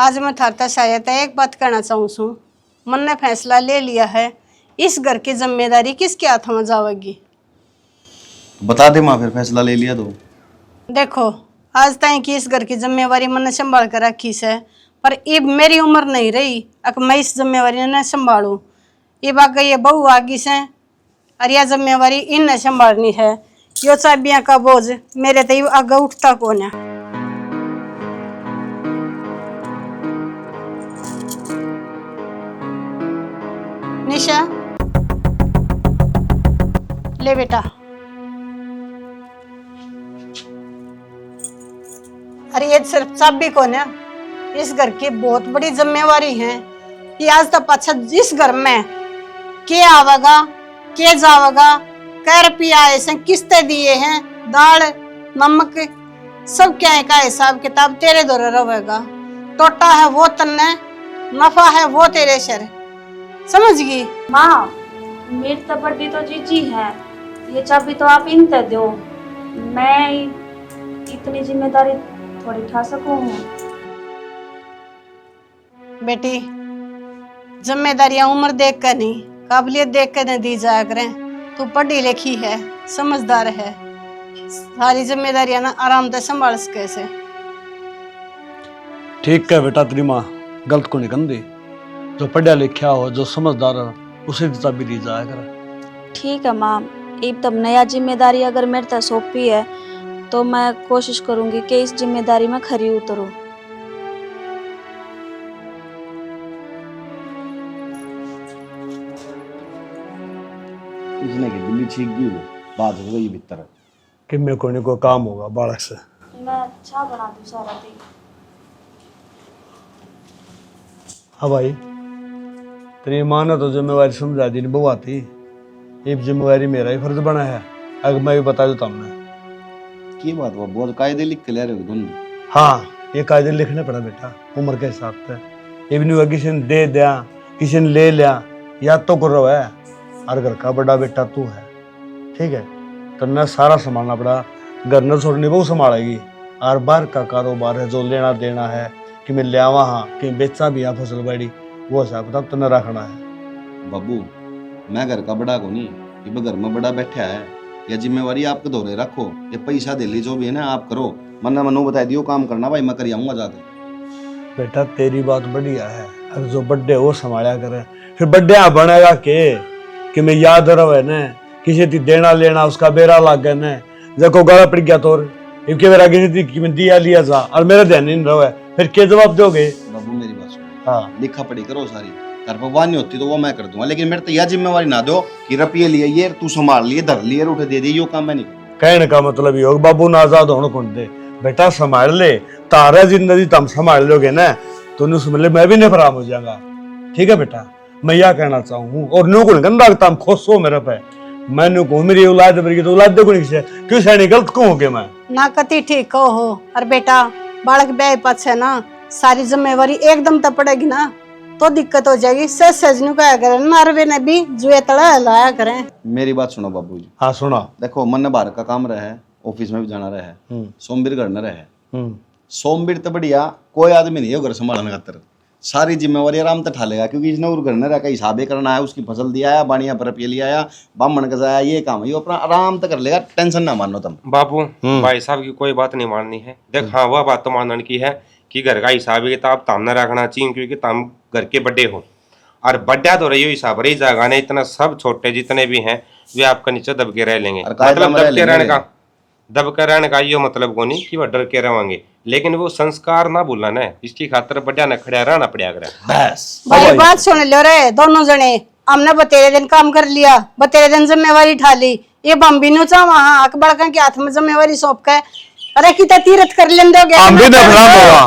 आज मैं थारता शायद एक बात कहना चाहूँ छू। मन ने फैसला ले लिया है, इस घर की जिम्मेदारी किसके हाथों में जाएगी। बता दे माँ, फिर फैसला ले लिया तो। देखो, आज तक की इस घर की जिम्मेवारी मैंने संभाल कर रखी से, पर अब मेरी उम्र नहीं रही अब मैं इस जिम्मेवारी ने संभालूं। अब आगे ये बहू आगी से और यह जिम्मेवारी इनने संभालनी है। यो चाबियां का बोझ मेरे तो आगे उठता कौन है। निशा, ले बेटा। अरे ये सिर्फ चाबी कौन है, इस घर की बहुत बड़ी जिम्मेवारी है। कि आज तक अच्छा जिस घर में के आवेगा के जावेगा, कै रुपया ऐसे किस्तें दिए हैं, दाल नमक सब क्या है का हिसाब किताब तेरे द्वारा रहेगा। टोटा है वो तन्ने, नफा है वो तेरे शर, समझ गई। माँ, मेरी तो बड़ी तो जीजी है, ये चाबी तो आप इनते दो। मैं इतनी जिम्मेदारी थोड़ी उठा सकूं। बेटी, जिम्मेदारियां उम्र देख कर नहीं, काबिलियत देख कर नहीं दी जाया करें। तू पढ़ी लिखी है, समझदार है, सारी जिम्मेदारियां ना आराम से संभाल सके से। ठीक है बेटा, तेरी माँ गलत को निकल दी। जो पढ़ा लिखा हो, जो समझदार हो, उसे चाबी दी जाया कर। ठीक है माँ, अब तब नया जिम्मेदारी अगर मेरे तक सौंपी है तो मैं कोशिश करूंगी कि इस जिम्मेदारी में खरी उतरूं। इसने की दिल्ली छीक गई, वो बात हो गई भीतर कि मेरे को नहीं कोई काम होगा बालक से। मैं अच्छा बना दूं सारा दिन। हाँ भाई, तेरी माँ ने तो जिम्मेवारी समझा दी, नहीं बहु आती। ये जिम्मेवारी मेरा ही फर्ज बना है, अगर मैं भी बता दूँ हमने की बात। वो बहुत कायदे लिख के ले रहे हो दोनों। हाँ, ये कायदे लिखने पड़ा बेटा, उम्र के हिसाब से। ये भी नहीं हुआ किसी ने दे दिया, किसी ने ले लिया, याद तो कर रहा है। हर घर का बड़ा बेटा तू है, ठीक है। तो न सारा संभालना पड़ा, घर न छोड़नी बहु संभालेगी। और बाहर का कारोबार है, जो लेना देना है, कि मैं ले आवा हाँ कि बेचा भी यहाँ फसल बाड़ी, वो हिसाब किताब तो न रखना है। बाबू, मैं घर का बड़ा को नहीं, ये घर में बड़ा बैठा है। यह जिम्मेवारी आपके दौरे रखो, ये पैसा दे ली जो भी है ना आप करो। मन्ना मनो बता दियो काम करना भाई, मैं कर आऊंगा जाके। बेटा तेरी बात बढ़िया है, अगर जो बड्डे वो संभाला करे, फिर बड्डे बनेगा कि मैं याद रहे न, किसी थी देना लेना उसका बेरा लग गया न, देखो गाला पड़ गया तो इनके मेरा गिनती कि मैं दिया लिया था और मेरा ध्यान नहीं रहा है, फिर क्या जवाब दोगे। बाबू मेरी बात सुनो, हाँ लिखा पढ़ी करो सारी, घर पर बात नहीं होती तो वो मैं कर दूंगा, लेकिन मेरे तो यह जिम्मेवारी ना दो कि रुपये लिए ये तू संभाल लिए, धर लिए, उठे दे दिए, यो काम मैं नहीं करूँ। कहने का मतलब ये होगा बाबू ना आजाद होने कौन दे, बेटा संभाल ले, तारा जिंदगी तुम संभाल लोगे ना तो मैं भी नहीं फराम हो जाऊंगा, ठीक है बेटा। मैं यह कहना चाहूँ और नो को गंदा लगता हम खुश हो मेरे पे, मैंने को मेरी औलाद बड़ी तो औलाद देखो नहीं क्यों सैनी गलत क्यों हो गया मैं ना कति ठीक हो। और बेटा बालक ब्याह पाछे ना सारी जिम्मेवारी एकदम तो पड़ेगी ना, तो दिक्कत हो जाएगी। सच सच नु कहा करें, नारवे ने भी जुए तड़ा लाया करें। मेरी बात सुनो बाबू जी। हाँ सुना। देखो मन ने बाहर का काम रहा है, ऑफिस में भी जाना रहा है, सोमवीर घर न रहे, सोमवीर तो बढ़िया कोई आदमी नहीं है घर संभालने खातर, सारी जिम्मेवारी आराम से ठा लेगा, क्योंकि इसने घर न रहा हिसाबे करना है, उसकी फसल दिया है, बाणिया पर रुपये लिया आया, बामण का जाया, ये काम है, ये अपना आराम से कर लेगा, टेंशन ना मानो तुम। बाबू भाई साहब की कोई बात नहीं माननी है। देख हाँ, वह बात तो मानने की है कि घर का हिसाब किताब ताम न रखना चाहिए, क्योंकि तुम घर के बड़े हो और बड्डा तो रही हो हिसाब रही जाएगा नहीं, इतना सब छोटे जितने भी हैं वे आपका नीचे दब के रह लेंगे। मतलब दब के रहने का यो मतलब को नहीं कि वह डर के रहेंगे, लेकिन वो संस्कार ना भूलना ना, इसकी खातर बड्डा न खड़ा रहना पड़ेगा। बस भाई बात सुन लो रे दोनों जने, हमने बतेरे दिन काम कर लिया, बतेरे दिन जिम्मेवारी उठा ली, ये बम्बी नो चा वहाँ अकबर के हाथ में जिम्मेवारी सौंप के अरे कितना तीरथ कर लेंगे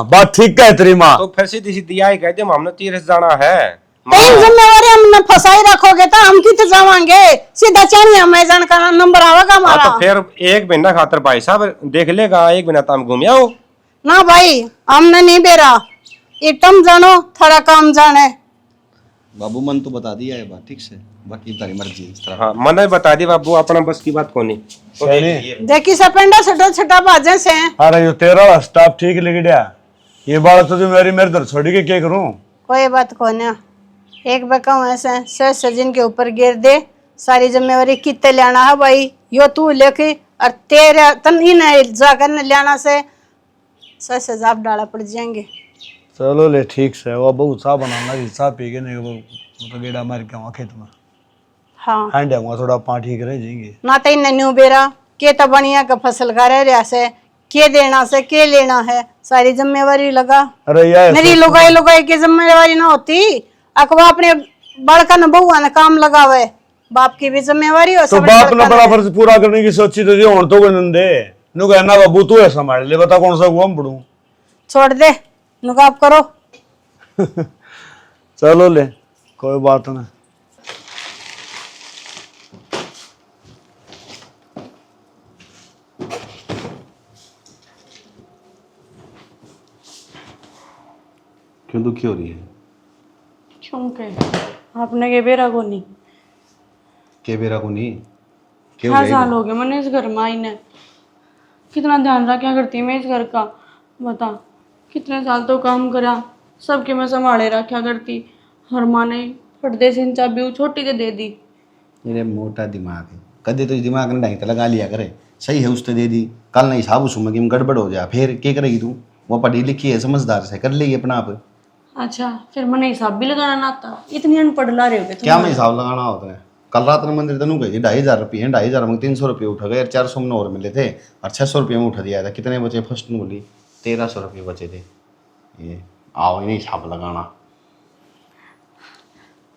बात ठीक है तेरी माँ। तो फिर सीधी सीधी आई कहते हमने तीरथ जाना है, जिम्मेवारी हमने फंसाई रखोगे तो हम कितने जावांगे, सीधा चानिया मैदान का नंबर आवेगा हमारा। तो फिर एक महीना खातर भाई साहब देख लेगा, एक महीना तुम घूम आओ ना भाई, हमने नहीं बेरा, ये तुम जानो थोड़ा काम जाने। बाबू मन तो बता दिया है बात ठीक से, बाकी तारी मर्जी इस तरह। हाँ मन बता दी बाबू, अपना बस की बात कोनी देखी सपेंडा छटा छटा बाजे से। अरे यो तेरा स्टाफ ठीक लिख दिया, ये बात तो मेरी मेरे दर छोड़ी के क्या करूं? कोई बात को ना, एक बकाऊ ऐसे सर सजिन के ऊपर गिर दे, सारी जिम्मेवारी कितने लेना है भाई, यो तू लेके और तेरा तन ही नहीं जाकर न लेना से सर सजाब डाला पड़ जाएंगे। चलो ले ठीक से, वो बहुत सा बनाना हिस्सा पी के नहीं वो तो गेड़ा मार के वहाँ खेत में हाँ हैंड वहाँ थोड़ा पा ठीक रह जाएंगे ना तो इन न्यू बेरा के तो बढ़िया का फसल का रह से के देना से के लेना है, सारी जिम्मेवारी लगा। अरे यार मेरी लुगाई लुगाई की जिम्मेवारी ना होती, अकबा अपने बड़का न बहुआ न काम लगावे, बाप की भी जिम्मेवारी हो। तो बाप ने बड़ा फर्ज पूरा करने की सोची तो जो तो नंदे नु कहना बाबू तू है संभाल ले, बता कौन सा गुआम पड़ू। छोड़ दे नुकाब करो। चलो ले कोई बात ना। क्यों दुखी हो रही है? क्योंकि आपने के बेरा को नहीं के बेरा को नहीं क्या साल हो गए मैंने इस घर में आई ने, कितना ध्यान रखा करती मैं इस घर का, बता कितने साल तो काम करा, सबके मैं संभाले रखा करती, हर माँ ने पर्दे से चाबी छोटी दे दी। मेरे मोटा दिमाग है, कदे तो इस दिमाग ने ढंग लगा लिया करे, सही है उसने दे दी, कल नहीं हिसाब उसमें कि गड़बड़ हो जाए फिर क्या करेगी तू? वो पढ़ी लिखी है, समझदार से कर लेगी अपना आप। अच्छा फिर मैंने हिसाब भी लगाना ना आता, इतनी अनपढ़ ला रहे हो गए क्या मैं हिसाब लगाना होता है? कल रात ने मंदिर तनु गई 2,500 रुपये, 2,500 में 300 रुपये उठा गए, 400 में और मिले थे और 600 रुपये में उठा दिया था। कितने बचे? फर्स्ट ने बोली 1,300 रुपये बचे थे। ये आओ ही नहीं हिसाब लगाना।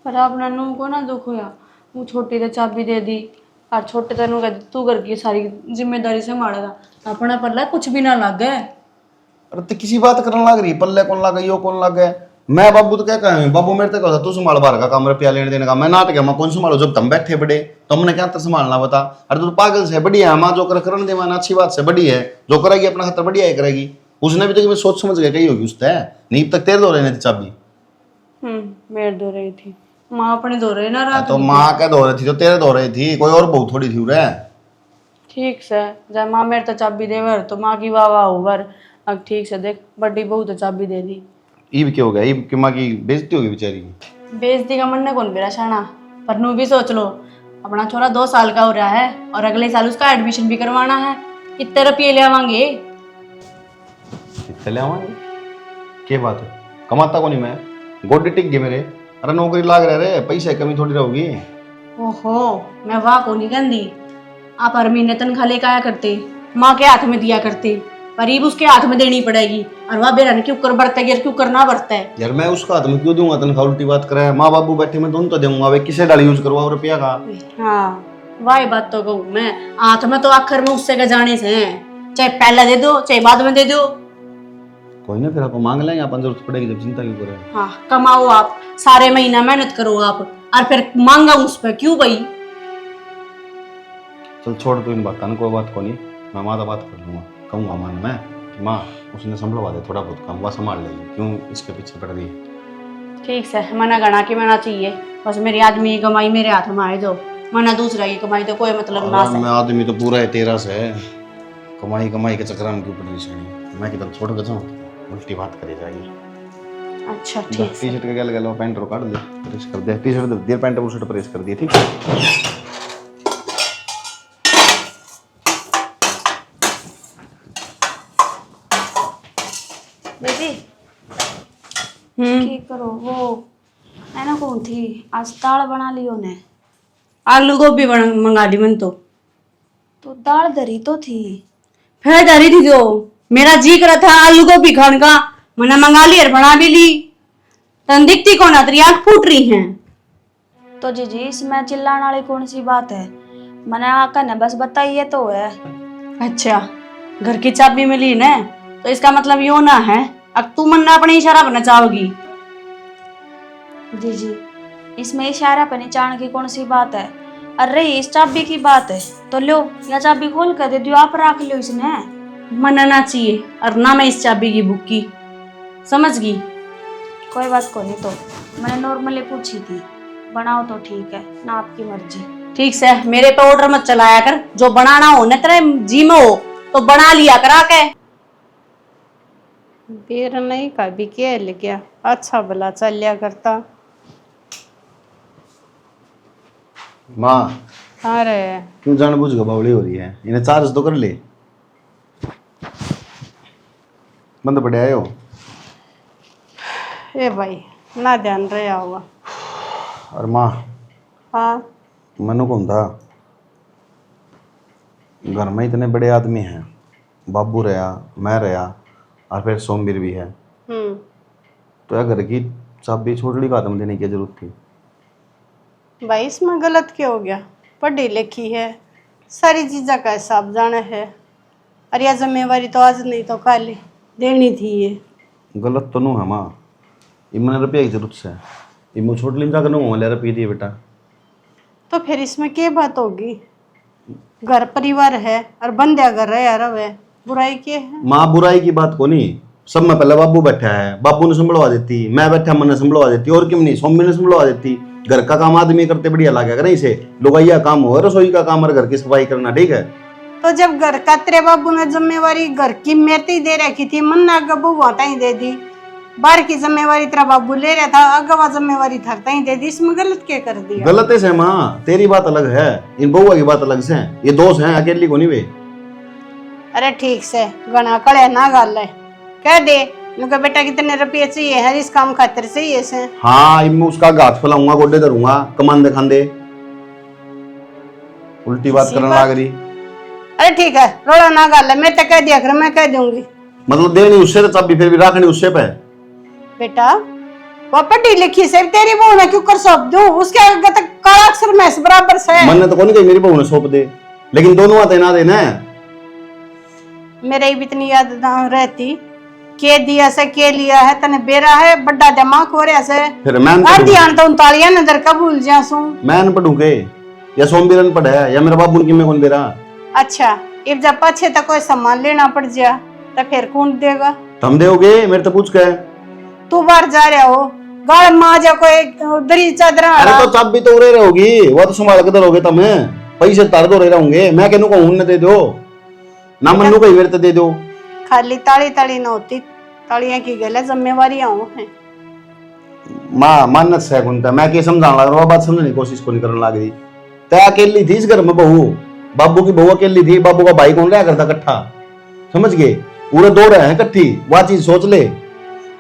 पर आप नन्नू को ना दुख होया, वो छोटी तो चाबी दे दी और छोटे तनु कह तू घर की सारी जिम्मेदारी संभालेगा, अपना पल्ला कुछ भी ना लग गए। अरे तो किसी बात करने लग रही, पल्ले कौन लग गई, यो कौन लग गए? मैं बाबू तो क्या कहें, बाबू मेरे तक होता तू संभाल बाहर का काम, रुपया लेने देने का। मैं नाटक है, मैं कौन संभालो? जब तुम बैठे बड़े तो हमने क्या संभालना बता? अरे तू पागल से बढ़िया है, माँ जो करने दे माना अच्छी बात से बड़ी है, जो करेगी अपना खतर बढ़िया ही करेगी। उसने भी तो सोच समझ गया कही होगी उसने, नहीं तक तेरे दो रहे थे चाबी। मेरे धो रही थी, माँ अपने धो रही ना रात। तो माँ क्या धो रही थी? तो तेरे धो रही थी, कोई और बहुत थोड़ी थी रे। ठीक से जब माँ मेरे तो चाबी देवर तो माँ की वाह वाह ओवर। अब ठीक से देख बड़ी बहू तो चाबी दे दी। ईब क्या हो गया? ईब की माँ की बेइज्जती होगी बेचारी की। बेइज्जती का मन ने कौन बेरा शाना, पर नू भी सोच लो अपना छोरा 2 साल का हो रहा है और अगले साल उसका एडमिशन भी करवाना है, कितने रुपये ले आवांगे? कितने ले आवांगे? क्या बात है, कमाता को नहीं मैं, गोड्डे टिक गए मेरे। अरे नौकरी लाग रहे रे, पैसे कमी थोड़ी रहोगी। ओहो मैं वाह को नहीं कहती, आप हर महीने तनख्वाह लेकर आया करते, माँ के हाथ में दिया करते, करीब उसके हाथ में देनी पड़ेगी। और वह बेरा ने क्यों कर बरता है, क्यों करना बरता है? यार मैं उसका हाथ में क्यों दूंगा तनख्वाह? उल्टी बात करे, माँ बाबू बैठे मैं दोनों तो दूंगा, वे किसे डाल यूज करवाओ रुपया का? हाँ वाह बात तो कहूँ मैं, हाथ में तो आखिर में उससे का जाने से हैं, चाहे पहला दे दो चाहे बाद में दे दो। कोई ना, फिर आपको मांग लेंगे, अपन जरूरत पड़ेगी जब, चिंता क्यों करे? हाँ कमाओ आप, सारे महीना मेहनत करो आप और फिर मांगा उस पर क्यों भाई? चल छोड़ तू इन बात का, कोई बात को नहीं, मैं माँ बात कर लूंगा, कहूँगा मान मैं कि माँ उसने संभलवा दे थोड़ा बहुत काम, वह संभाल लेगी, क्यों इसके पीछे पड़ रही है? ठीक से मना गणा के मना चाहिए, बस मेरी आदमी की कमाई मेरे हाथ में आए दो, मना दूसरा की कमाई तो कोई मतलब ना मैं आदमी तो पूरा है 13 से, कमाई कमाई के चक्कर में क्यों परेशानी? मैं किधर छोड़ के जाऊँ, उल्टी बात करे जाएगी। अच्छा ठीक टी शर्ट का क्या लगा, पैंट रो काट दे, प्रेस कर दे, टी शर्ट दे, पैंट और शर्ट प्रेस कर दिए, ठीक है? दीदी की करो, वो है ना कौन थी आज दाल बना लियो ने? आलू गोभी मंगा ली मन तो दाल धरी तो थी, फिर धरी थी जो मेरा जी करा था आलू गोभी खाने का, मैंने मंगा ली और बना भी ली, तन दिखती कौन है, तेरी आंख फूट रही हैं। तो जीजी इसमें चिल्लाने वाली कौन सी बात है? मैंने आका ने बस बताइए तो है। अच्छा घर की चाबी मिली ना, तो इसका मतलब यो ना है अब तू मन अपने इशारा बनना चाहोगी? जीजी इसमें इशारा पहचान की कौन सी बात है? अरे इस चाबी की बात है तो लो, या चाबी खोल कर दे दियो, आप रख लो इसने। मनना चाहिए और ना मैं इस चाबी की बुक की, समझ गई? कोई बात को नहीं, तो मैंने नॉर्मली पूछी थी, बनाओ तो ठीक है ना, आपकी मर्जी। ठीक से मेरे पे ऑर्डर मत चलाया कर, जो बनाना हो न तेरे जी में हो तो बना लिया करा के। बेर नहीं का भी क्या ले गया, अच्छा भला चल लिया करता। माँ अरे क्यों जानबूझ के बावली हो रही है? इन्हें चार्ज तो कर ले। बंद पड़े आए हो। ए भाई ना ध्यान रहा होगा। और माँ हाँ मनु कौन था? घर में इतने बड़े आदमी हैं, बाबू रहा, मैं रहा और फिर सोमवीर भी है, तो यार घर की चाबी छोटली का आदम देने की जरूरत थी। भाई इसमें गलत क्या हो गया? पढ़ी लिखी है, सारी चीज़ों का हिसाब जाना है, और यह जिम्मेवारी तो आज नहीं तो कल देनी थी। ये गलत तो नहीं है माँ, इमने रुपये की जरूरत से इमो छोटली में जाकर नहीं ले रुपये दिए बेटा। तो फिर इसमें क्या बात होगी? घर परिवार है और बंदे घर रहे यार, वे बुराई क्या है? माँ बुराई की बात को नहीं, सब में पहले बाबू बैठा है, बाबू ने संभलवा देती, मैं बैठा मैंने संभलवा देती, और क्यों नहीं सोमी ने संभलवा देती। घर का काम आदमी करते बढ़िया लगा करे, इसे लुगाइया काम हो, रसोई का काम और घर की सफाई करना, ठीक है। तो जब घर का तेरे बाबू ने जिम्मेवारी घर की मेरे दे रखी थी, मन ना गबू वाता ही दे दी, बाहर की जिम्मेवारी तेरा बाबू ले रहा था, अगवा जिम्मेवारी थकता ही दे दी, इसमें गलत क्या कर दिया? गलत है से माँ, तेरी बात अलग है, इन बउआ की बात अलग से, ये दोस्त हैं, अकेली को नहीं वे। अरे ठीक से गणा कड़े ना गाल है, कह दे उनका बेटा कितने रुपये चाहिए है, इस काम खातिर चाहिए से। हाँ इम्मू उसका गाथ फैलाऊंगा, गोडे धरूंगा, कमांदे खांदे, उल्टी बात करने लग रही। अरे ठीक है रोड़ा ना गाल है, मैं तो कह दिया कर, मैं कह दूंगी। मतलब देनी उससे तो चाबी फिर भी रखनी उससे पे। बेटा वो पढ़ी लिखी से तेरी बहू ने क्यों कर सौंप दूं? उसके आगे तक काला अक्षर में से बराबर से है। मन तो कौन कही मेरी बहू ने सौंप दे, लेकिन दोनों आते ना देना है। मेरे भी इतनी याद ना रहती, के दिया से के लिया है, तने बेरा है बड़ा दिमाग हो रहा से, फिर मैं और ध्यान तो उनतालियां नजर का भूल जासू। मैं न पढ़ूं के या सोमबीरन पढ़ा है या मेरा बाबू की मैं कौन दे रहा। अच्छा इब जब पछे तक कोई सामान लेना पड़ जा तो फिर कौन देगा? तुम दोगे मेरे तो पूछ के। तू बाहर जा रहा हो, गाड़ माँ जा कोई दरी चादरा। अरे तो चाबी तो उरे रहोगी, वो तो संभाल के रहोगे तुम, पैसे तार दो रहे होंगे, मैं कहूँ को न दे दो ना, मनु कही मेरे तो दे दो। खाली ताली ताली न होती, तालियां की गले जिम्मेवारियां हो हैं। माँ मानत से कुंता मैं क्या समझाने लग रहा हूँ, बात समझने की कोशिश को नहीं करने लग रही। तय अकेली थी इस घर में बहू, बाबू की बहू अकेली थी, बाबू का भाई कौन रहा करता इकट्ठा, समझ गए, पूरे दो रहे हैं इकट्ठी, वह चीज सोच ले।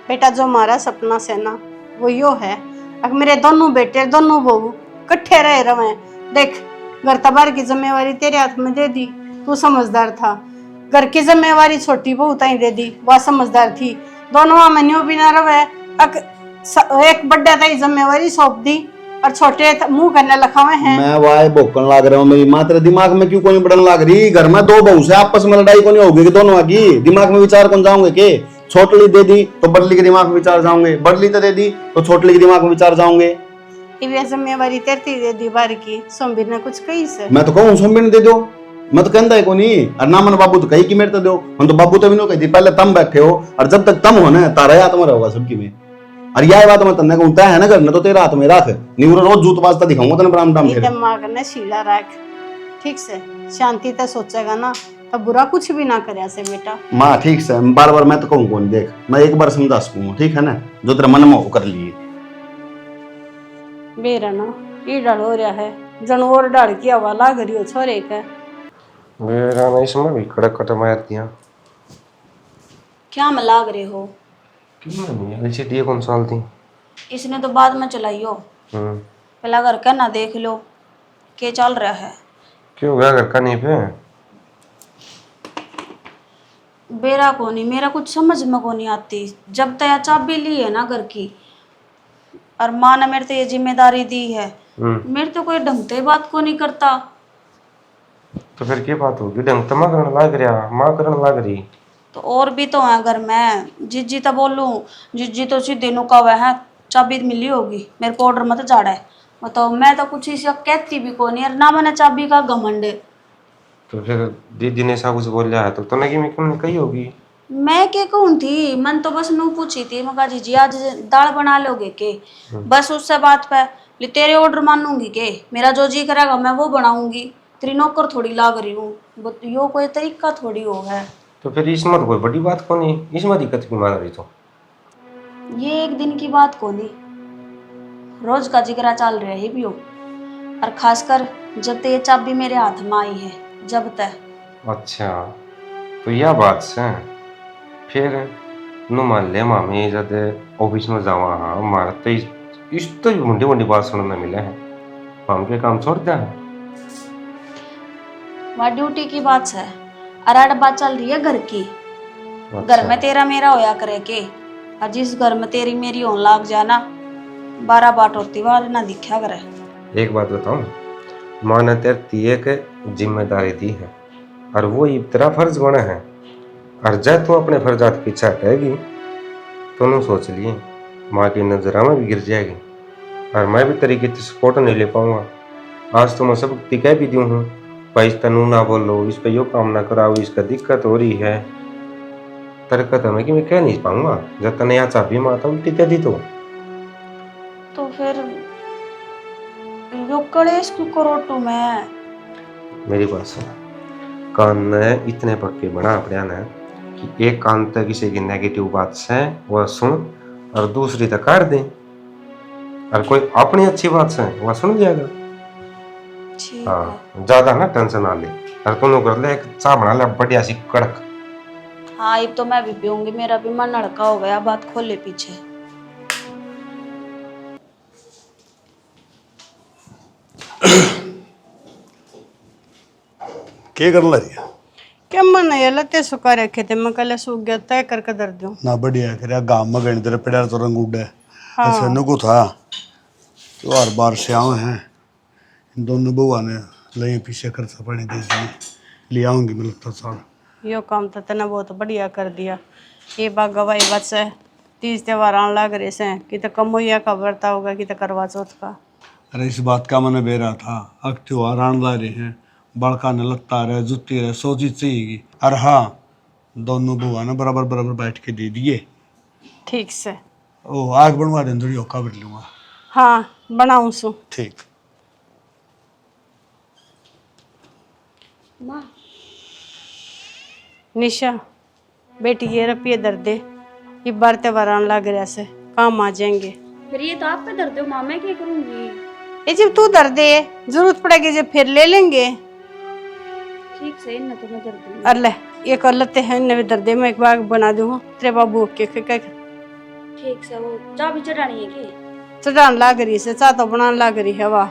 बेटा जो हमारा सपना से ना वो यो है, अब मेरे दोनों बेटे दोनों बहू इकट्ठे रहे, देख घर तबार की जिम्मेवारी तेरे हाथ में दे दी, तू समझदार था, घर की जिम्मेवारी छोटी बहू ताई दे दी, वह समझदार थी, दोनों मनियो भी ना रहे, एक बड्डा ताई जिम्मेवारी सौंप दी और छोटे मुंह करने लखावे हैं। मैं वाय भोकन लाग रहा हूँ, मेरी माँ तेरे दिमाग में क्यों कोई बढ़न लाग रही? घर में दो बहू से आपस में लड़ाई को नहीं होगी कि दोनों की दिमाग में विचार कौन जाओगे के? छोटली दे दी तो बड़ली के दिमाग में विचार जाओगे, बड़ली तो दे दी तो छोटली के दिमाग में विचार जाओगे। जिम्मेवारी तेरती दे दी बार की, सोमबीर ने कुछ कही से? मैं तो कहूँ सोमबीर ने दे दो, मैं तो कहता है को नहीं, और ना मन बाबू तो कही कि मेरे तो दो, हम तो बाबू तो भी नहीं कहती, पहले तम बैठे हो और जब तक तम हो ना तारा हाथ में रहोगा सबकी में। और यह बात मैं तन्ने कहूँ है ना करना तो तेरा हाथ में रख, नहीं रोज जूत बाजता दिखाऊंगा तेने ब्राह्मण दाम। दिमाग ने शीला रख, ठीक से शांति से सोचेगा ना तो बुरा कुछ भी ना करे ऐसे बेटा। माँ ठीक से बार बार मैं तो कहूँ कौन, देख मैं एक बार समझा सकूँ, ठीक है ना, जो तेरे मन में हो कर लिए। बेरा ना ये डर हो रहा है, जनवर डर की हवा लाग रही हो छोरे का। मेरा नहीं इसमें भी कड़क कट मार दिया। क्या में लाग रहे हो? क्यों नहीं एलसीडी कौन साल थी? इसने तो बाद में चलाई हो, पहला घर का ना देख लो क्या चल रहा है। क्यों गया घर का नहीं पे? बेरा को नहीं, मेरा कुछ समझ में को नहीं आती, जब तक चाबी ली है ना घर की और माँ ने मेरे तो ये जिम्मेदारी दी है, मेरे तो कोई ढंग से बात को नहीं करता। तो फिर क्या बात होगी? ढंग तो माँ करने लग रहा, माँ करने लग रही तो और भी तो है घर में, जिज्जी तो बोलूं, जिज्जी तो सीधे नुका हुआ है, चाबी मिली होगी मेरे को ऑर्डर मत जाड़ा है, मतलब मैं तो कुछ इसे कहती भी को नहीं, और ना मैंने चाबी का घमंड। तो फिर दीदी ने ऐसा कुछ बोल है तो तूने की मैं कही होगी? मैं क्या कहूँ थी, मन तो बस नू पूछी थी, मैं कहा जीजी आज दाल बना लोगे के, बस उससे बात पे तेरे ऑर्डर मानूंगी के, मेरा जो जी करेगा मैं वो बनाऊंगी, तेरी नौकर थोड़ी लाग रही हूँ, यो कोई तरीका थोड़ी हो है। तो फिर इसमें तो कोई बड़ी बात को नहीं, इसमें दिक्कत क्यों मान रही तो? ये एक दिन की बात को नहीं, रोज का जिगरा चल रहा है भी हो। और खासकर जब तक ये चाबी मेरे हाथ में आई है, जब तक। अच्छा, तो यह बात से फिर नु मान ले मामी जब ऑफिस में जावा, हाँ हमारा तो इस तो मुंडी मुंडी बात सुनने मिले है, हम के काम छोड़ दिया है। वह ड्यूटी की बात है, और बात चल रही है घर की। घर में तेरा मेरा होया करे के, और जिस घर में तेरी मेरी होने लग जाना, 12 बाट होती वार ना दिखा करे। एक बात बताऊं, माँ ने तेरी एक जिम्मेदारी दी है और वो तेरा फर्ज बना है, और जब तू अपने फर्जात के पीछे हटेगी तो न सोच लिए माँ की नजरा में भी गिर जाएगी, और मैं भी तरीके से सपोर्ट नहीं ले पाऊंगा। आज तो मैं सब टिका भी दूँ हूँ, भाई तनु ना बोलो, इस पे यो काम ना कराओ, इसका दिक्कत हो रही है। तरकत हमें कि मैं कह नहीं पाऊंगा जब तक यहाँ चाबी माता उल्टी कह दी तो फिर यो कलेश क्यों करो तू? मैं मेरी बात सुन, कान ने इतने पक्के बना अपने ने कि एक कान तक किसी की नेगेटिव बात से वह सुन और दूसरी तक काट दे, और कोई अपनी अच्छी बात से वह सुन जाएगा। ठीक हाँ, है। ज्यादा ना टेंशन ना ले, और तू कर ले एक चाय बना ले बढ़िया सी कड़क। हाँ, अब तो मैं भी पीऊंगी, मेरा भी मन लड़का हो गया बात खोले पीछे। क्या कर ला रही है? क्या मन है लते सुखा रखे थे, मैं कल सूख गया तय करके दर दूं ना बढ़िया करे गांव में गण तेरे पेड़ तो रंग उड़े। हाँ। ऐसे नुको था तो हर बार से आए हैं, इन दोनों बुआ ने ले पीछे खर्चा पानी दे दिए, ले आऊंगी मैं लगता साल। यो काम तो तने बहुत बढ़िया कर दिया। ये बात गवाई बात से 30 त्योहार आने लग रहे से, कि तो कमोइया का व्रता होगा, कि तो करवा चौथ का। अरे इस बात का मैंने बेरा था, अब त्योहार आने ला रहे हैं, बड़का ने लत्ता रहे जुत्ती रहे सो चीज चाहिएगी। और हाँ, दोनों बुआ ने बराबर बराबर बैठ के दे दिए। ठीक से ओ आग बनवा दें थोड़ी औखा कर लूँगा। हाँ बनाऊं सु। ठीक। माँ निशा बेटी ये रुपये दर दे, ये बार त्योहार आने लग रहा से काम आ जाएंगे। फिर ये तो आप पे दर्द हो माँ, मैं क्या करूंगी? ये जब तू दर दे, जरूरत पड़ेगी जब फिर ले लेंगे। ठीक से इन तो मैं दर्द दूंगी। अल्लाह ये कर लेते हैं, नवे दर दे मैं एक बार बना दूँ तेरे बाबू के ठीक से वो चाबी चढ़ानी है कि चढ़ान लाग रही से, चाह तो बनाने लाग रही है वाह।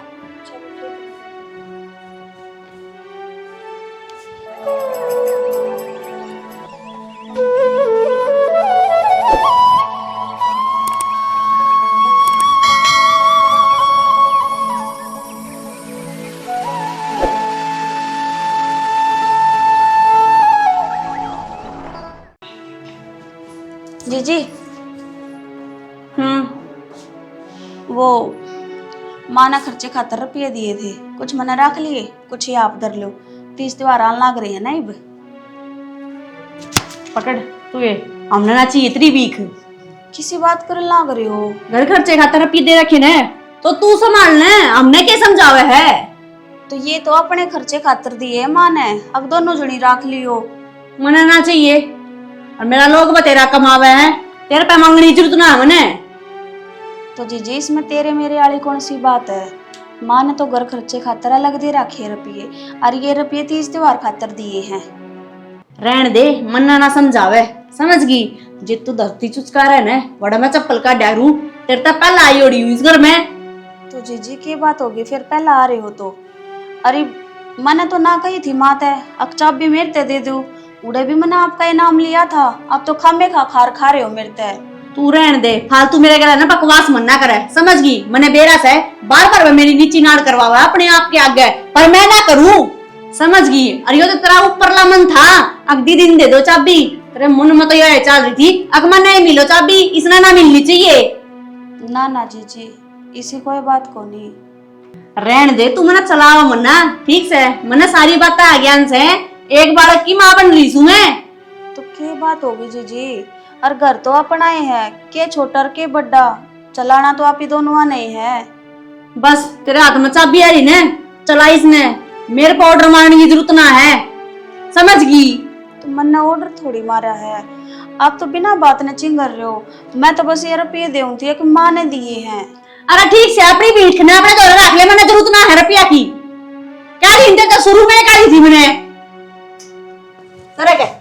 जीजी वो माँ ने खर्चे खातर रुपये दिए थे, कुछ मैंने रख लिए, कुछ ही आप धर लो। 30 त्योहार आने लग रहे हैं ना अब। पकड़ तू ये, हमने ना चाहिए इतनी वीक। किसी बात कर लग रहे हो? घर खर्चे खातर रुपये दे रखे ने तो तू संभाल ले, हमने क्या समझावे है? तो ये तो अपने खर्चे खातर दिए माँ ने, अब दोनों जनी रख लियो। मना ना चाहिए, और मेरा लोग बतेरा कमावे है, तेरे पे मांगने की जरूरत ना है मने। तो जीजी इसमें तेरे मेरे वाली कौन सी बात है? माँ ने तो घर खर्चे खातर अलग दे रखे रुपये, और ये रुपये 30 त्योहार खातर दिए हैं। रहन दे, मन्ना ना समझावे, समझ गई? जे तू धरती चुचका रहे ने, बड़ा मैं चप्पल का डारू, तेरे तक पहला आई ओड़ी हुई इस घर में। तो जीजी की बात होगी फिर पहला आ रहे हो तो? अरे मैंने तो ना कही थी माँ ते, अब चाबी मेरे ते दे दो, उड़े भी मैंने आपका इनाम लिया था, अब तो खामे खा रहे हो मेरे ते। तू रहन दे, फालतू मेरे गला ना बकवास मन्ना करे, समझ गई? मैंने बेरा से बार बार मेरी नीची नाड़ करवावा अपने आप के आगे, पर मैं ना करूं, समझ गई? अरे यो तो तेरा ऊपरला मन था, अगली दिन दे दो चाबी, तेरे मन में तो ये चल रही थी अगमा नहीं मिलो चाबी, इसने ना मिलनी चाहिए। ना ना जीजी इसी कोई बात को नहीं। रहन दे, तू मना चलावा मन्ना, ठीक से? मना सारी बात आ ज्ञान से, एक बालक की माँ बन रही हूँ मैं। तो क्या बात होगी जीजी? और घर तो अपना ही है, के छोटा और के बड़ा, चलाना तो आप ही दोनों नहीं है। बस तेरे हाथ में चाबी आ रही ने, चला इसने, मेरे पाउडर मारने की जरूरत ना है, समझ गई? तो मन ने ऑर्डर थोड़ी मारा है। आप तो बिना बात ने चिंगर रहे हो। मैं तो बस ये रुपये देऊँ थी कि माँ ने दिए हैं। अरे ठीक से अपनी बीच खाना अपने घर रख ले, मैंने जरूरत ना है रुपया की। क्या दी तो शुरू में करी थी मैंने अरे क्या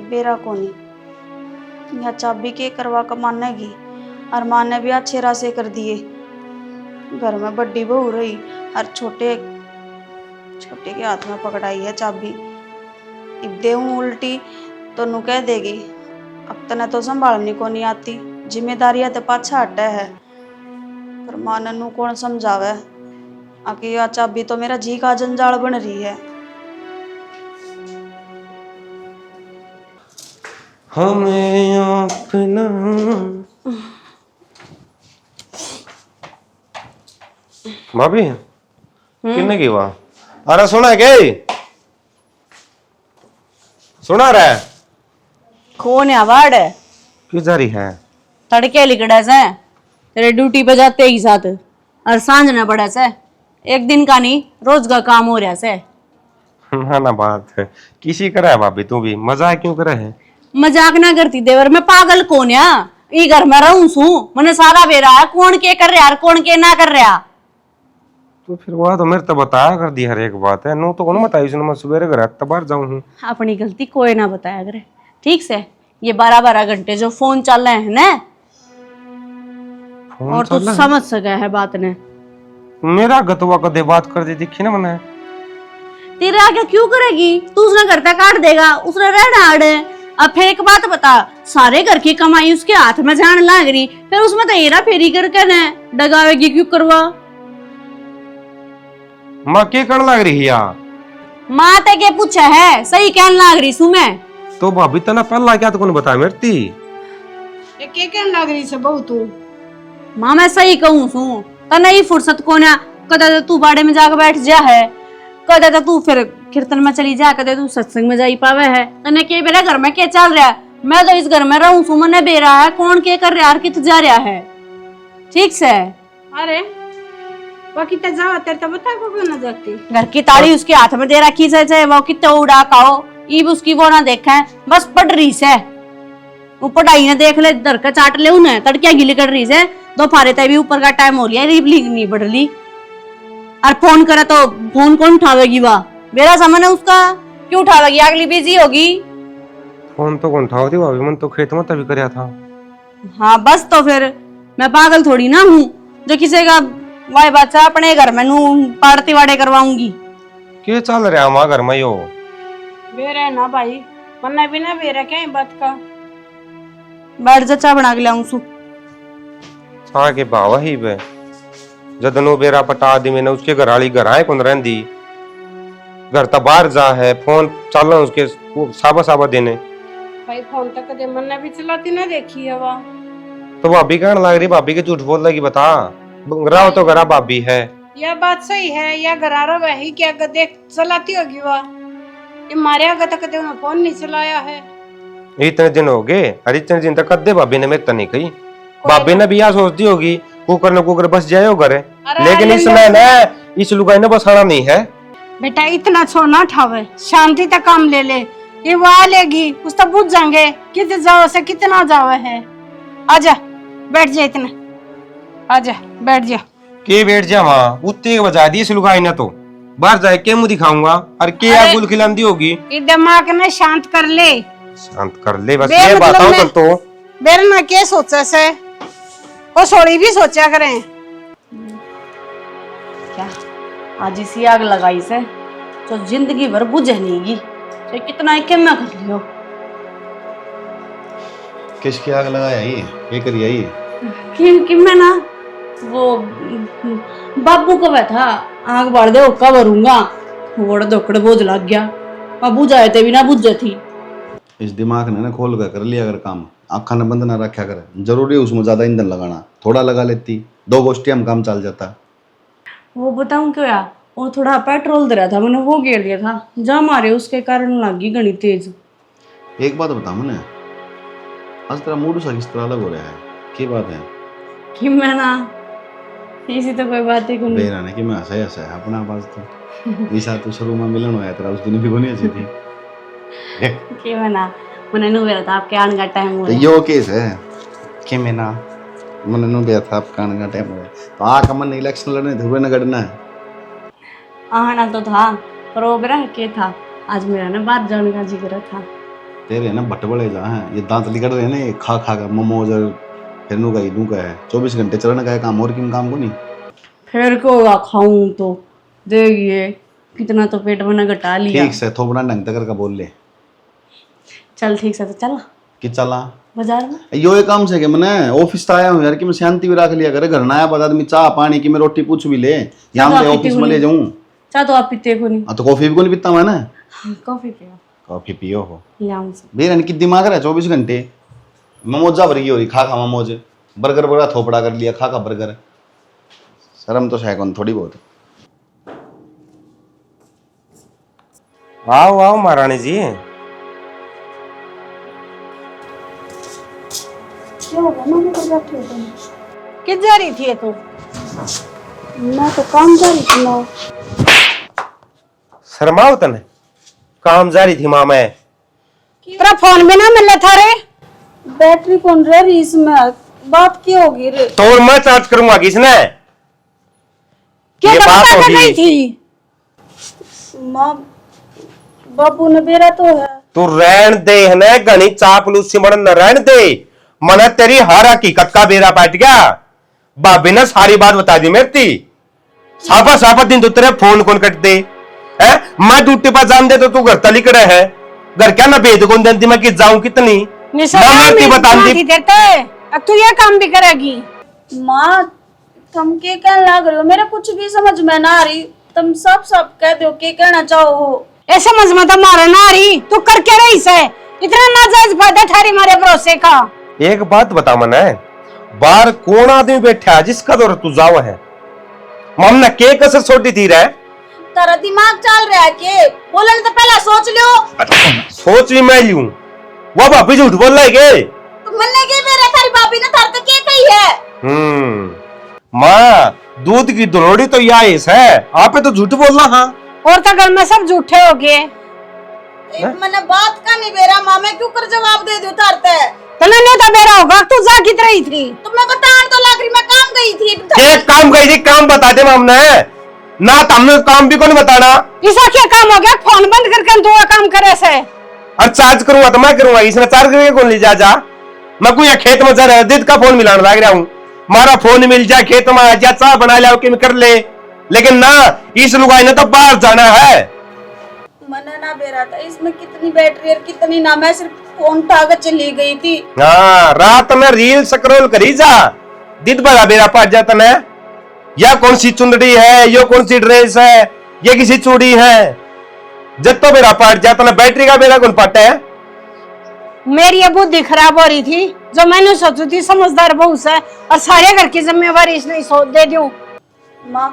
बेरा को नहीं या चाबी के करवा का मानेगी और माँ ने भी अच्छे रास्ते कर दिए। घर में बड़ी बहू रही और छोटे छोटे के हाथ में पकड़ाई है चाबी। अब देऊं उल्टी तो नु कह देगी अब तने तो संभालने को नहीं आती, जिम्मेदारियां तो पाछा हटे है। पर माँ ने नु कौन समझावे आके यह चाबी तो मेरा जी का जंजाल बन रही है। हमें अपना भाभी किन्ने की वहाँ? अरे सुना क्या? सुना रहा है? कौन है अवार्ड है? क्यों जा रही है? तड़के लिकड़ा से तेरे ड्यूटी पे जाते ही साथ और सांझ न पड़ा से। एक दिन का नहीं रोज का काम हो रहा से। ना ना बात है किसी करा है भाभी, तू भी मजाक क्यों करे है? मजाक ना करती देवर, मैं पागल कौन या ई घर में रहूं सू, मैंने सारा बेरा है कौन के कर रहा कौन के ना कर रहा। तो फिर वह तो मेरे तो बताया कर दी हर एक बात है। नो तो कौन बताई उसने, मैं सवेरे घर बाहर जाऊं हूँ। अपनी गलती कोई ना बताया करे ठीक से। ये 12-12 घंटे जो फोन चल रहे हैं ना, और तू समझ सका है बात ने। मेरा गतवा कदे बात कर दी दिखी ना मैंने। तेरा आगे क्यों करेगी? तू उसने घर तक काट देगा, उसने रहना आड़े। अब फिर एक बात बता, सारे घर की कमाई उसके हाथ में जान लाग रही, फिर उसमें तो हेरा फेरी करके न डगावेगी क्यों करवा? माँ के कर लग रही है? माँ ते के पूछा है, सही कहन लाग रही सू मैं। तो भाभी तना पहला क्या तो कौन बताया मेरे ती? ये के कहने लग रही से बहू तू? माँ मैं सही कहूँ सू, तना ही फुर्सत को ना। कदा तो तू बाड़े में जाकर बैठ जा है, कदा तो तू फिर कीर्तन में चली जा, कदे तू सत्संग में जाई पावे है। तने के मेरे घर में क्या चल रहा है? मैं तो इस घर में रहूं सू, मने बे रहा है कौन के कर रहा है, कित जा रहा है ठीक से। अरे बाकी तो जाओ तेरे तो बता को ना जाती। घर की ताड़ी उसके हाथ में दे रखी से वो कितना उड़ा काओ ईब उसकी वो ना देखा है, बस पढ़ रही से। वो पढ़ाई ने देख ले, दर का चाट ले उन्हें तड़किया गिली कर रही से। दो फारे तय भी ऊपर का टाइम हो रहा है, रीबली नहीं बढ़ ली। और फोन करे तो फोन कौन उठावेगी? वाह मेरा सामान है उसका, क्यों उठावेगी? अगली बिजी होगी। फोन तो कौन उठाओ थी भाभी, मन तो खेत में तभी करया था। हाँ बस तो फिर मैं पागल थोड़ी ना हूँ जो किसी का वाई बच्चा अपने घर में नू पाड़ती वाड़े करवाऊंगी। क्या चल रहा है हमारे घर में यो? बेरे ना भाई, मन्ना बिना बेरा क्या बात का। बैठ जा, चाय बना के लाऊं सू। चाह के भावा ही बे जदनो बेरा पटा दी मैंने, उसके घर वाली घर आए कौन रहंदी, घर तो बाहर जा है, फोन चल रहा उसके साबा साबा देने। भाई फोन तक कदे मन्ना भी चलाती ना देखी है वा। तो भाभी कहने लग रही, भाभी के झूठ बोल लगी, बता राव तो घरा भाभी है। यह बात सही है, या घरारा वही क्या देख चलाती होगी वा। ये मारे आगे तक कदे उन्हें फोन नहीं चलाया है। इतने दिन हो गए, अरे इतने दिन तक कदे भाभी ने मेरे नहीं कही। भाभी ने भी यह सोचती होगी कुकर न कुकर बस जाए घरे, लेकिन इसमें न इस लुगाई ने बसाना नहीं है। बेटा इतना छोड़ना ठावे, शांति तक काम ले ले। ये वो आ लेगी उस तक पूछ जाएंगे कितने जाओ से कितना जाओ है। आजा बैठ जा, इतना आजा बैठ जा। के बैठ जा वहाँ, उतने बजा दी इस लुगाई ने, तो बाहर जाए के मुंह दिखाऊंगा और के आगुल खिलांदी होगी। ये दिमाग ने शांत कर ले, शांत कर ले बस। बे ये मतलब बताओ मैं- कल तो बेर ना के सोचा से को सोड़ी भी सोचा करें। क्या आज इसी आग लगाई से तो जिंदगी भर बुझे नहीं, तो कितना है मैं कर लियो। किसकी आग लगाया ये करिया ये? कि मैं ना वो बाबू का बैठा आग बढ़ दे ओका भरूंगा, वोड़ दोकड़ बोझ लग गया। बाबू जाए थे भी ना बुझे थी। इस दिमाग ने ना खोल कर लिया अगर काम, आँखा न बंद ना रखा कर। जरूरी है उसमें ज्यादा ईंधन लगाना, थोड़ा लगा लेती 2 गोष्ठी हम काम चल जाता। वो बताऊं क्या, वो थोड़ा पेट्रोल दे रहा था, मैंने वो गिर दिया था, जा मारे उसके कारण लगी घनी तेज। एक बात बता मैंने, आज तेरा मूड सा किस तरह अलग हो रहा है, क्या बात है? कि मैं ना इसी तो कोई बात ही नहीं। बेरा ने कि मैं हंसा हंसा है अपना पास तो ईसा तो शुरू में मिलन होया तेरा उस दिन भी कोनी अच्छी थी के मना मने नु बेरा था आपके आने का टाइम तो हुआ यो केस है कि मैं ना मन नु बेरा था आपका आने का टाइम हुआ तो आ कमन इलेक्शन लड़ने थे हुए न गड़ना है आना तो था पर वो बेरा के था आज मेरा ना बात जाने का जिक्र था। तेरे ना भटबड़े जा हैं ये दांत लिकड़ रहे हैं ना ये खा खा का मोमोज और फिर नु का इदू का है 24 घंटे चलने का है काम और किम काम को नहीं फिर को खाऊं तो देखिए कितना तो पेट में घटा लिया। ठीक से थोपड़ा ढंग तक का बोल ले चल ठीक से तो चला कि चला बाजार में। यो एक काम से कि मैंने ऑफिस तो आया हूँ यार कि मैं शांति भी रख लिया करे घर ना आया बता आदमी चाह पानी की मैं रोटी पूछ भी ले यहाँ मैं ऑफिस में ले जाऊँ चाह तो आप पीते को नहीं। तो कॉफी भी को नहीं पीता मैं ना कॉफी पियो कॉफी पियो हो ले आऊं से। बेरन की दिमाग रहा 24 घंटे ममोजा भर गई हो रही खा खा ममोज बर्गर बड़ा थोपड़ा कर लिया खा खा बर्गर शर्म तो है कौन थोड़ी बहुत। आओ आओ महारानी जी। क्या होगा ना मैं तो बैठी हूँ। किस जा रही थी तू? मैं तो काम जा रही थी ना। शर्माओ तने काम जारी थी माँ मैं तेरा फोन भी ना मिला था रे। बैटरी कौन रह रही इसमें बात की होगी रे। तो मैं चार्ज करूंगा किसने क्या ये बात बता होगी। गई थी? माँ बाबू ने बेरा तो है। तू रहन दे है ना घनी चापलूस सिमरन न रहन दे मना तेरी हर हकीकत का बेरा पाट गया भाभी ने सारी बात बता दी मेरी सापा सापा दिन तो तेरे फोन कौन कट दे है मैं ड्यूटी पर जान दे तो तू घर तली करे है घर क्या ना भेज कौन देती मैं कि जाऊं कितनी बता दी देते अब तू ये काम भी करेगी। माँ तुम के कहने लग रहे हो मेरे कुछ भी समझ में ना आ रही। तुम सब सब कह दो के कहना चाहो हो। ऐसे समझ में तो मारे ना आ रही तू कर क्या रही से इतना नाजायज फायदा ठारी मारे भरोसे का। एक बात बता मना बाहर कौन आदमी बैठा है जिसका दौर तू जाओ है ममना के कसर छोटी थी रहे तारा दिमाग चल रहा है के बोलने तो पहला सोच लो। सोच भी मैं लूं वो भाभी झूठ बोल रहा है के तुम मन्ने के मेरे थारी भाभी ने थार तो के कही है। माँ दूध की दलोड़ी तो याइस है आप तो झूठ बोलना। हाँ और तो घर में सब झूठे हो गए। मैंने बात का नहीं बेरा माँ मैं क्यों कर जवाब दे दूं थारते तने नहीं तो बेरा होगा तू जा कित रही थी। तुम्हें बताने तो लग रही मैं काम गई थी। एक काम गई थी काम बता दे हमने ना तुमने काम भी कौन बताना। ऐसा क्या काम हो गया फोन बंद करके तू काम करे से। और चार्ज करूंगा तो मैं करूंगा इसने चार्ज करके कौन ले जा मैं कोई खेत में जा रहा दिन का फोन मिलाने लग रहा हूँ मारा फोन मिल जाए खेत में आ जा चाह बना लिया कि कर ले लेकिन ना इस लुगाई ने तो बाहर जाना है। मैंने ना बेरा था इसमें कितनी बैटरी और कितनी ना मैं सिर्फ फोन उठा चली गई थी। हाँ रात में रील स्क्रॉल करी जा दिन भरा बेरा पाट जाता ना या कौन सी चुंदड़ी है यो कौन सी ड्रेस है ये किसी चूड़ी है जब तो बेरा पाट जाता ना बैटरी का बेरा कौन पाटा है। मेरी ये बुद्धि खराब हो रही थी जो मैंने सोची थी समझदार बहू से और सारे घर की जिम्मेवारी इसने सोच दे दूं। माँ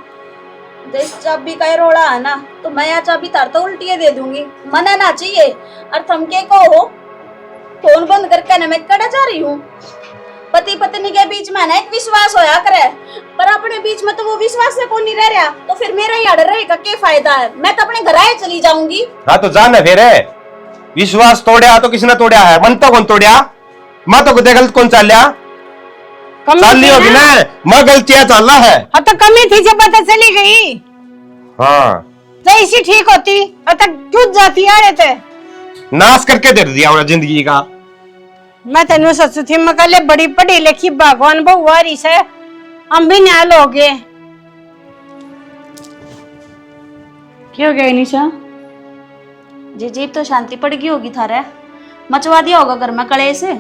देश चाबी का ये रोड़ा है ना तो मैं यहाँ चाबी तार तो उल्टी दे दूंगी मना ना चाहिए और तुम के को हो फोन बंद करके ना मैं कड़ा जा रही हूँ। पति पत्नी के बीच में ना एक विश्वास होया करे पर अपने बीच में तो वो विश्वास से कौन नहीं रह रहा तो फिर मेरा ही अड़ रहेगा क्या फायदा है। मैं तो अपने घर आए चली जाऊंगी। हाँ तो जाना फिर विश्वास तोड़ा तो किसने तोड़ा है मन तो कौन तोड़ा मैं तो गलत कौन चल रहा चल रही होगी ना मैं गलतियां चल रहा है। अब तो कमी थी जब पता चली गई। हाँ तो इसी ठीक होती अब तक क्यों जाती आ रहे थे नाश करके दे दिया उन्हें जिंदगी का। मैं तेन सोचू थी मैं कल बड़ी पढ़ी लिखी भगवान बहु आ रही से हम भी न्याय लोगे। क्या हो गया निशा? जी जीप तो शांति पड़ गई होगी थारे मचवा दिया होगा घर में कले से।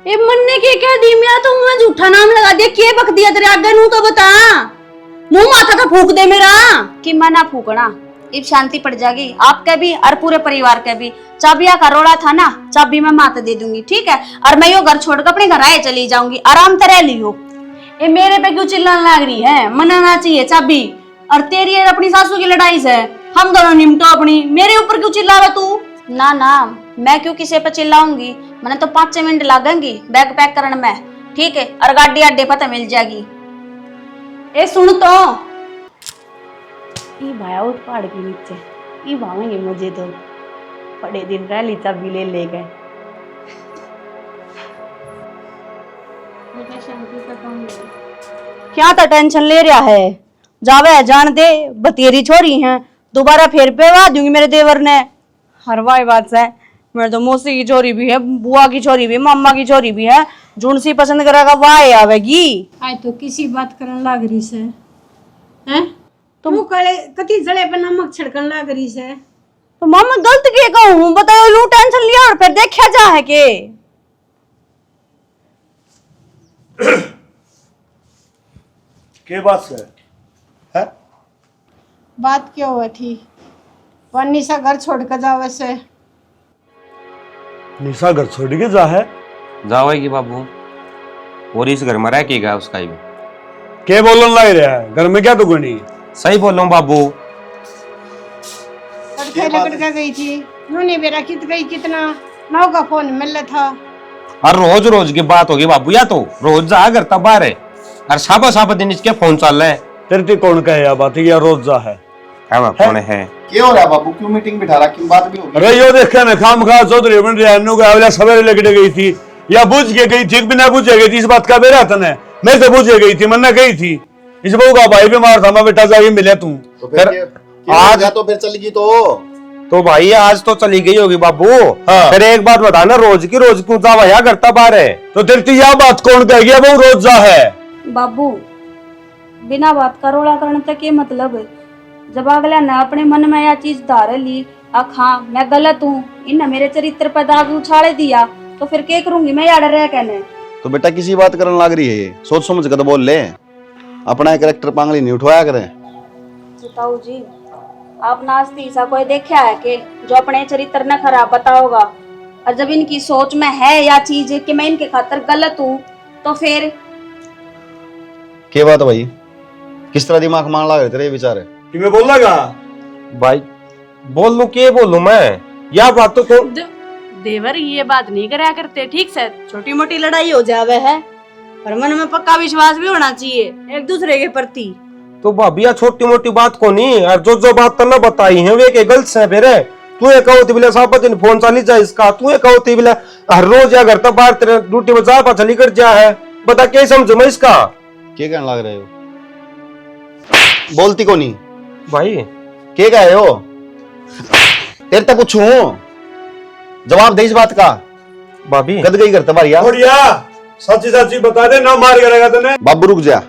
ए मन्ने के क्या दी मैं तो मैं झूठा नाम लगा दिया के बक दिया तेरे आगे नू तो बता मुंह माथा का फूक दे मेरा कि मैं ना फूकना इब शांति पड़ जाएगी आपके भी और पूरे परिवार के भी। चाबिया का रोड़ा था ना चाबी मैं माता दे दूंगी ठीक है और मैं यो घर छोड़कर अपने घर आए चली जाऊंगी आराम तरह लियो। ए मेरे पे क्यों चिल्लाने लग रही है मनाना चाहिए चाबी और तेरी और अपनी सासू की लड़ाई से हम दोनों निपटो अपनी मेरे ऊपर क्यों चिल्ला रहा तू। ना ना मैं क्यों किसी पे चिल्लाऊंगी मैंने तो 5 मिनट लगेंगी बैग पैक करने में ठीक है और गाड़ी अड्डे पता मिल जाएगी। ए सुन तो ई भाया उस पहाड़ के नीचे ई भावेंगे मुझे तो बड़े दिन रह ली तब भी ले गए। बेटा शैम्पू का काम है। क्या तो टेंशन ले रहा है, जावे जान दे, बतेरी छोरी हैं, दोबारा फिर पेवा दूंगी मेरे देवर ने। हर वाई बात है, मेरे तो मौसी की छोरी भी है, बुआ की छोरी भी है, मामा की छोरी भी है, जुन सी पसंद करेगा वाह आवेगी। आज तो किसी बात करने लाग रही से हैं, तुम कले कति जले पे नमक छिड़कन लाग रही से। तो मामा गलत के कहूँ बताओ, लू टेंशन लिया और फिर देखा जा है के बात है? बात क्या हुआ थी, वन निशा घर छोड़ कर जावे से। निशा घर छोड़ के जा है? जाओगी बाबू, और इस घर में रह के गया उसका ही। के बोलन लग रहा है, घर में क्या तो गणी? सही बोल रहा हूँ बाबू। तड़के लकड़ के गई थी, यूं बेरा कित गई, कितना नाव का फोन मिल था। और रोज रोज की बात होगी बाबू, या तो रोज जा घर तब बाहर है, और साबा साबा दिन इसके फोन चल रहा है। तेरे ते कौन कहे या बात या रोज जा है? कौन है? क्या हो रहा है बाबू, क्यों मीटिंग बिठा रहा, क्यों बात भी होगी? अरे यो देखे ना खाम खा चौधरी बन रहा नु का वाला सवेरे लेके गई थी या बुझ के गई थी, बिना बुझे गई थी, इस बात का बेरा तने मैं तो बुझे गई थी, मन्ना गई थी, इस बहू का भाई बीमार था, मैं बेटा जाके मिले तू तो फिर आज तो फिर चलेगी तो भाई आज तो चली गई होगी बाबू। हाँ। फिर एक बात बता ना, रोज की रोज क्यों जावा या घर तब बाहर है? तो तेरी तो यह बात कौन कह गया बहू रोज जा है? बाबू बिना बात का रोला करने तक ये मतलब है, जब अगला ने अपने मन में यह चीज धार ली, हाँ मैं गलत हूँ, इन मेरे चरित्र पर दाग उछाले दिया, तो फिर क्या करूंगी मैं यार रह कहने। तो बेटा किसी बात करने लग रही है, ये सोच समझ कर तो बोल ले, अपना कैरेक्टर पांगली नहीं उठवाया करे। ताऊ जी आप नास्ती सा कोई देखा है कि जो अपने चरित्र न खराब बताओगा, और जब इनकी सोच में है या चीज कि मैं इनके खातर गलत हूँ, तो फिर क्या बात है भाई, किस तरह दिमाग मान लग रहे तेरे विचार है? कि मैं बोल लगा भाई बोल लू के बोलू मैं, या बात तो कौन? देवर ये बात नहीं करा करते, ठीक से छोटी मोटी लड़ाई हो जावे है, पर मन में पक्का विश्वास भी होना चाहिए एक दूसरे के प्रति। तो भाभी छोटी मोटी बात को नहीं, और जो बात तने बताई है वे के गलत से फिर है। तू ये कहो तिबले साहब दिन फोन चाली जा इसका, तू ये कहो तिबले हर रोज या घर तक बाहर तेरे ड्यूटी में जा पा चली कर जा है, बता क्या समझू मैं इसका? क्या कहने लग रहे हो, बोलती को नहीं भाई क्या कहे हो? तेरे तक पूछू, जवाब दे इस बात का। भाभी गद गई करता बारिया, बढ़िया सच्ची सच्ची बता दे ना, मार करेगा तने। बाबू रुक जा,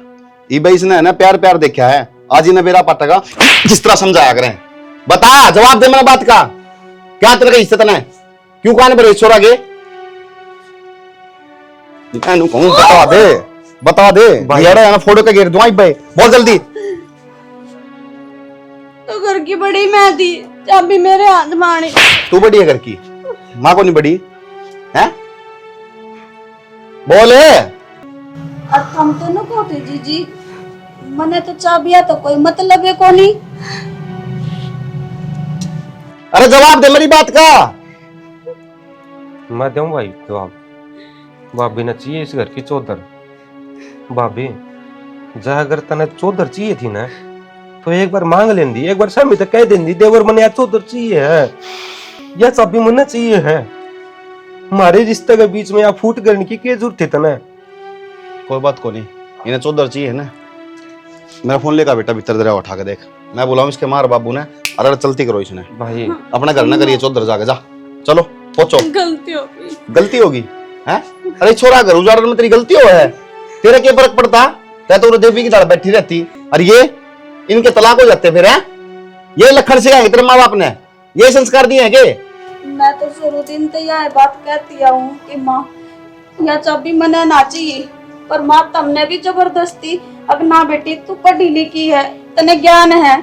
इबे इसने है ना प्यार प्यार देखा है, आज इन्हें मेरा पटका जिस तरह समझाया करें, बता जवाब दे मेरा बात का, क्या तेरे का इज्जत है, क्यों कान पर छोड़ा गे? कहूं बता दे यार, ना फोटो का घेर दूं भाई, बहुत जल्दी। तो घर की बड़ी मैं थी, चाबी मेरे हाथ में आनी। तू बड़ी है घर की, माँ को नहीं बड़ी है? बोले अब हम तो न कहते जीजी, मने तो चाबिया तो कोई मतलब है को नहीं। अरे जवाब दे मेरी बात का। मैं दूं भाई जवाब, भाभी ने चाहिए इस घर की चौधर। भाभी जहाँ अगर तने चौधर चाहिए थी ना, तो एक बार मांग लेंदी, एक बार स्वामी तक कह देंदी, देवर मने यार चौधर चाहिए है, या चाबी मने चाहिए है। हमारे रिश्ते के बीच में आप फूट करने की क्या जरूरत थी तने? कोई बात को नहीं, इन्हें चौधर चाहिए ना, मेरा फोन लेकर बेटा भीतर दरिया उठा के देख, मैं बुलाऊं इसके मार बाबू ने, अरे चलती करो इसने, भाई अपना घर ना करिए, चौधर जाके जा, चलो पहुंचो। गलती हो गई। गलती होगी है? अरे छोरा घर उजाड़ने में तेरी गलती हो है, तेरा क्या फर्क पड़ता? क्या तो देवी की तरह बैठी रहती, और ये इनके तलाक हो जाते फिर है? ये लखन सिखाएंगे तेरे माँ बाप ने, ये संस्कार दिए हैं के? मैं तो शुरू दिन तो यह बात कहती हूँ कि माँ यह चाबी मने ना चाहिए, पर माँ तुमने भी जबरदस्ती, अब ना बेटी तू पढ़ी लिखी है, तने ज्ञान है।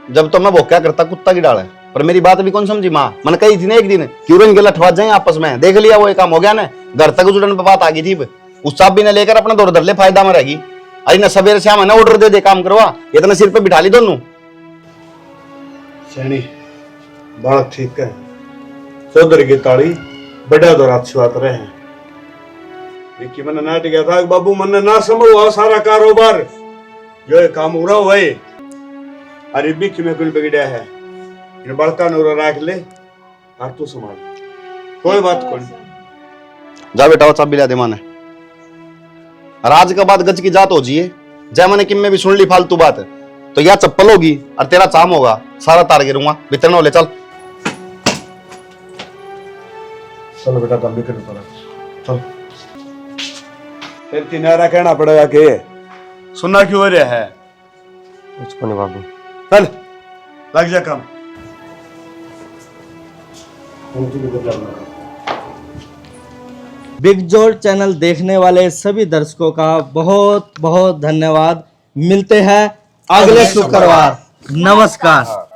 जब तो मैं वो क्या करता कुत्ता की डाल है, पर मेरी बात भी कौन समझी माँ? मैंने कही थी ना एक दिन, क्यों रंग लठवा जाए आपस में, देख लिया वो एक काम हो गया ना, घर तक जुड़ने पर बात आ गई थी, उस चाबी ने लेकर अपना दौड़ धर ले, फायदा में रहेगी। अरे ना सवेरे शाम है ना ऑर्डर दे काम करवा, इतना सिर पे बिठा ली दोनों। सैनी बात ठीक है, चौधरी की ताड़ी बड़ा दौर अच्छी बात रहे हैं, लेकिन मैंने नाट गया था बाबू, मैंने ना संभवा सारा कारोबार, जो ये काम हो रहा हो भाई, अरे बीच में कुल बिगड़ा है, इन बड़का नूरा रख ले और तू संभाल, कोई बात कौन। जा बेटा वो चाबी ला दे माने, राज के बाद गज की जात हो जिए। जय मैंने किम में भी सुन ली फालतू बात, तो या चप्पल होगी और तेरा चाम होगा, सारा तार गिरूंगा। भीतर न ले चल। चलो बेटा तुम भी करो, चल। फिर किनारा कहना पड़ेगा कि सुनना क्यों हो रहा है। कुछ को नहीं बाबू। चल लग जा काम। बिग जोर चैनल देखने वाले सभी दर्शकों का बहुत बहुत धन्यवाद। मिलते हैं अगले शुक्रवार। नमस्कार।